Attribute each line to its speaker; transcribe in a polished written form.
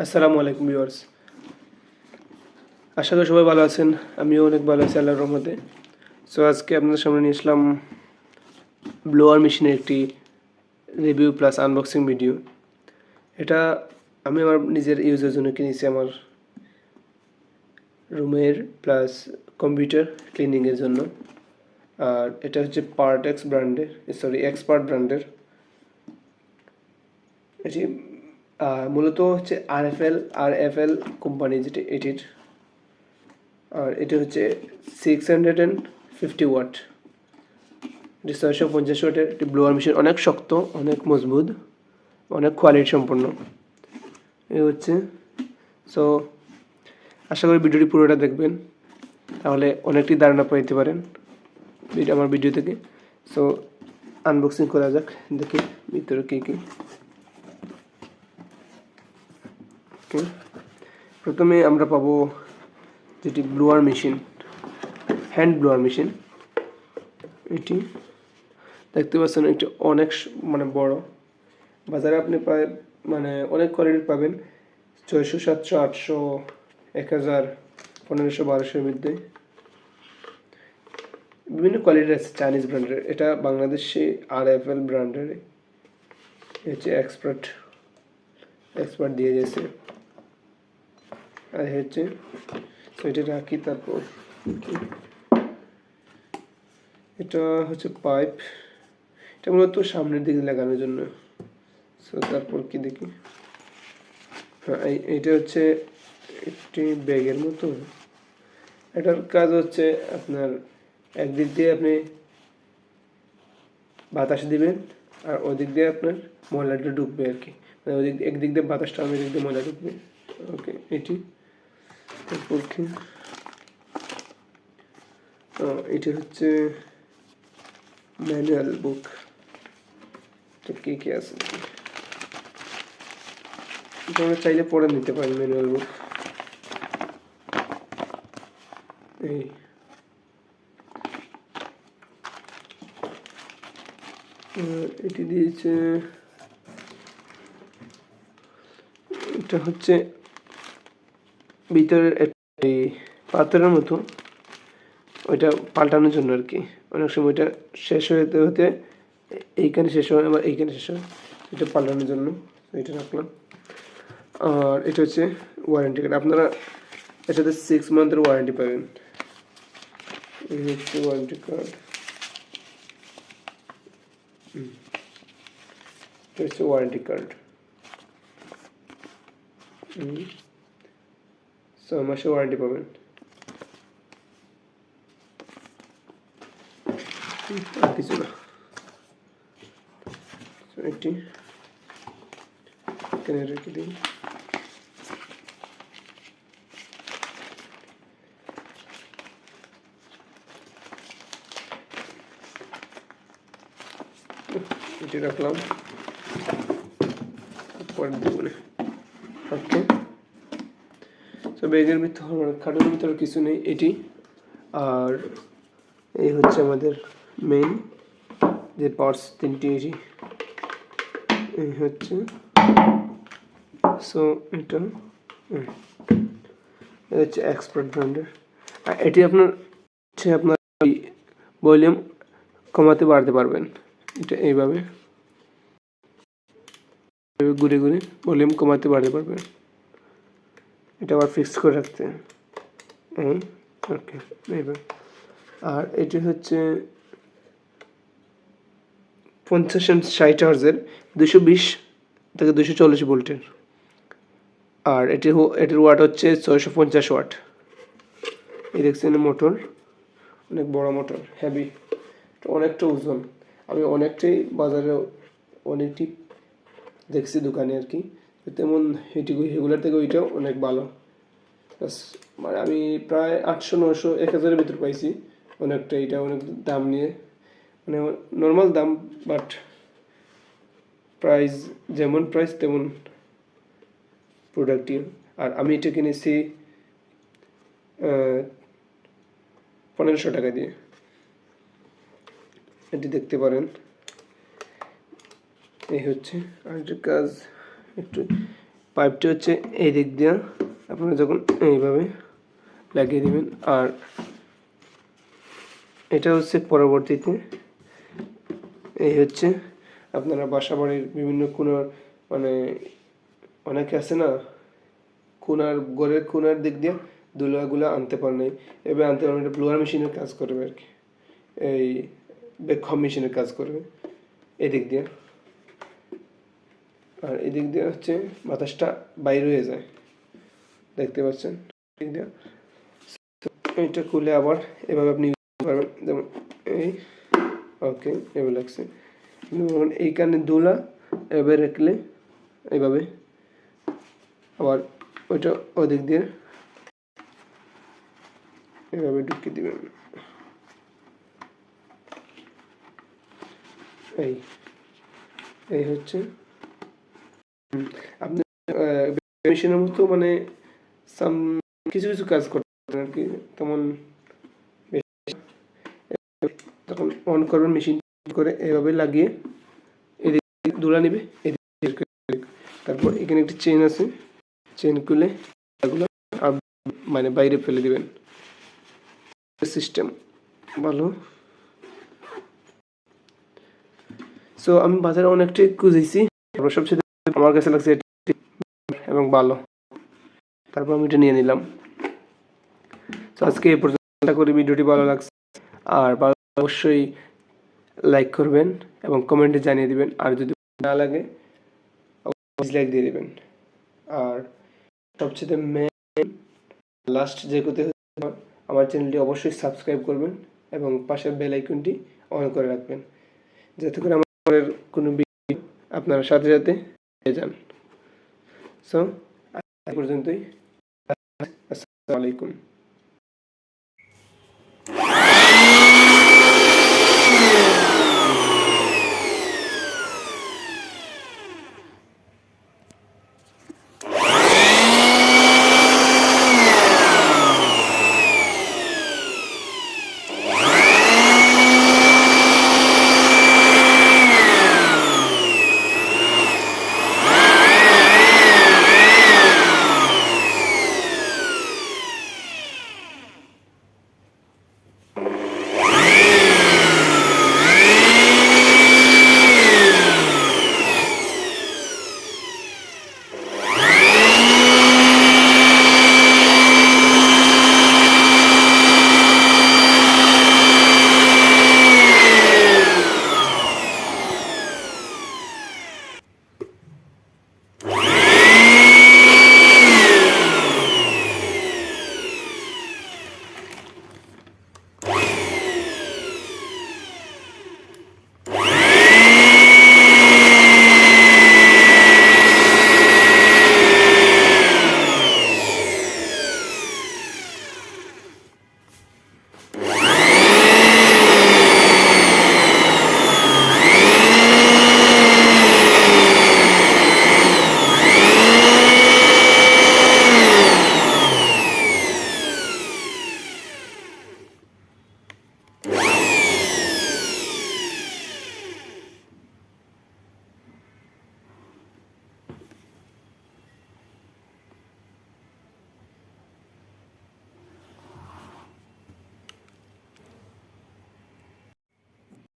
Speaker 1: আসসালামু আলাইকুম ভিউয়ার্স, আশা করি সবাই ভালো আছেন। আমিও অনেক ভালো আছি আল্লাহর রহমতে। সো আজকে আপনাদের সামনে নিয়ে আসলাম ব্লোয়ার মেশিনের একটি রিভিউ প্লাস আনবক্সিং ভিডিও। এটা আমি আমার নিজের ইউজের জন্য কিনেছি, আমার রুমের প্লাস কম্পিউটার ক্লিনিংয়ের জন্য। আর এটা হচ্ছে এক্সপার্ট ব্র্যান্ডের। এটি মূলত হচ্ছে আর এফ এল কোম্পানি যেটি এটির। আর এটা হচ্ছে 650 ওয়াট, এটি 650 ওয়াটের একটি ব্লোয়ার মেশিন। অনেক শক্ত, অনেক মজবুত, অনেক কোয়ালিটি সম্পন্ন এই হচ্ছে। সো আশা করি ভিডিওটি পুরোটা দেখবেন, তাহলে অনেকটি ধারণা পাইতে পারেন আমার ভিডিও থেকে। সো আনবক্সিং করা যাক, দেখি ভিতরে কী কী। প্রথমে আমরা পাবো যেটি blower machine, hand blower machine. এটি দেখতে পাচ্ছেন, একটি অনেক বড়। বাজারে আপনি প্রায় অনেক কোয়ালিটির পাবেন, 600, 700, 800, 1000, 1500, 1200 মধ্যে বিভিন্ন কোয়ালিটির আছে। চাইনিজ ব্র্যান্ডের, এটা বাংলাদেশি আর-এফ-এল ব্র্যান্ডের। হচ্ছে এক্সপার্ট দিয়ে গেছে। আর হচ্ছে এটা রাখি। তারপর এটা হচ্ছে পাইপ, এটা মূলত সামনের দিকে লাগানোর জন্য। সো তারপর কি দেখি, হ্যাঁ এইটা হচ্ছে একটি ব্যাগের মতো। এটার কাজ হচ্ছে আপনার একদিক দিয়ে আপনি বাতাস দিবেন, আর ওদিক দিয়ে আপনার ময়লাটা ঢুকবে আর কি। একদিক দিয়ে বাতাস টানবে, এদিক দিয়ে ময়লা ঢুকবে। ওকে, এটি তারপর কি, এটা হচ্ছে ম্যানুয়াল বুক। তো কী কী আছে তোমরা চাইলে পড়ে নিতে পারেন ম্যানুয়াল বুক। এই এটি দিয়েছে, এটা হচ্ছে ভিতরের একটি পাথরের মতো, ওইটা পাল্টানোর জন্য আর কি। অনেক সময় ওইটা শেষ হতে হতে এইখানে শেষ হয়, আবার এইখানে শেষ হয়, এটা পাল্টানোর জন্য এটা রাখলাম। আর এটা হচ্ছে ওয়ারেন্টি কার্ড, আপনারা এটাতে 6 মান্থের ওয়ারেন্টি পাবেন। এই হচ্ছে ওয়ারেন্টি কার্ড, এটা হচ্ছে ওয়ারেন্টি কার্ড। 6 মাসের ওয়ারেন্টি পাবেন। আর কিছু না, এটি এখানে রেখে দিই। এটি রাখলাম, পরে দেবো না। ওকে, তো ব্যাগের ভিতরে খাটের ভিতরে কিছু নেই এটি। আর এই হচ্ছে আমাদের মেইন যে পার্টস তিনটি, এটি এই হচ্ছে। সো এটা হচ্ছে এক্সপার্ট ব্র্যান্ডের। আর এটি আপনার ভলিউম কমাতে বাড়তে পারবেন। এটা এইভাবে ঘুরে ঘুরে ভলিউম কমাতে বাড়তে পারবেন। এটা আবার ফিক্সড করে রাখতে ওকে এইভাবে। আর এটি হচ্ছে 50 and 60 হার্জের, 220 থেকে 240 ভোল্টের। আর এটির ওয়াট হচ্ছে 650 ওয়াট। এই দেখছেন মোটর, অনেক বড় মোটর, হেভি, অনেকটা ওজন। আমি অনেকটাই বাজারে অনেকটি দেখছি দোকানে আর কি, তেমন এগুলোর থেকে ওইটাও অনেক ভালো। আমি প্রায় 800, 900, 1000-এর ভিতর পাইছি। অনেকটা এটা অনেক দাম নিয়ে, নর্মাল দাম, বাট প্রাইস যেমন প্রাইস তেমন প্রোডাক্টটিও। আর আমি এটা কিনেছি 1500 টাকা দিয়ে। এটি দেখতে পারেন, এই হচ্ছে। আর কাজ একটু পাইপটি হচ্ছে এই দিক দিয়ে আপনারা যখন এইভাবে লাগিয়ে দিবেন, আর এটা হচ্ছে পরবর্তীতে এই হচ্ছে আপনারা বাসা বাড়ির বিভিন্ন কোণার মানে অনেকে আছে না কোণার ঘরের কোণার দিক দিয়ে দুলাগুলো আনতে পারে নাই, এবার আনতে পারবেন। এটা ব্লোয়ার মেশিনের কাজ করবে আর কি, এই বেকহম মেশিনের কাজ করবে এদিক দিয়ে, আর এদিক দিয়ে হচ্ছে বাতাসটা বাইরে হয়ে যায়, দেখতে পাচ্ছেন এদিক দিয়ে। এইটা খুলে আবার এভাবে আপনি ইউজ করতে পারবেন, যেমন এই ওকে এভাবে লাগছে। এইখানে দোলা এভাবে রাখলে এইভাবে, আবার ওইটা ওদিক দিয়ে এভাবে ঢুকিয়ে দিবেন। এই এই হচ্ছে আপনি মেশিনের মতো মানে সাম কিছু কিছু কাজ করতেন আর কি, তেমন তখন অন করবেন মেশিন করে এভাবে লাগিয়ে এদিকে দোলা নেবে, এদিকে তারপর এখানে একটি চেন আছে, চেন খুলে এগুলো মানে বাইরে ফেলে দিবেন। সিস্টেম ভালো। সো আমি বাজারে অনেকটাই খুঁজেছি, তারপর সবচেয়ে আমার কাছে লাগছে এবং ভালো, তারপর আমি এটা নিয়ে নিলাম। তো আজকে এই পর্যন্ত করি, ভিডিওটি ভালো লাগছে, আর ভালো অবশ্যই লাইক করবেন এবং কমেন্টে জানিয়ে দিবেন, আর যদি না লাগে ডিসলাইক দিয়ে দিবেন। আর সবচেয়ে মেন লাস্ট যে কথা, আমার চ্যানেলটি অবশ্যই সাবস্ক্রাইব করবেন এবং পাশের বেল আইকনটি অন করে রাখবেন, যাতে করে আমার কোনো ভিডিও আপনারা সাথে সাথে পেয়ে যান। সো আজ পর্যন্তই, আসসালামু আলাইকুম।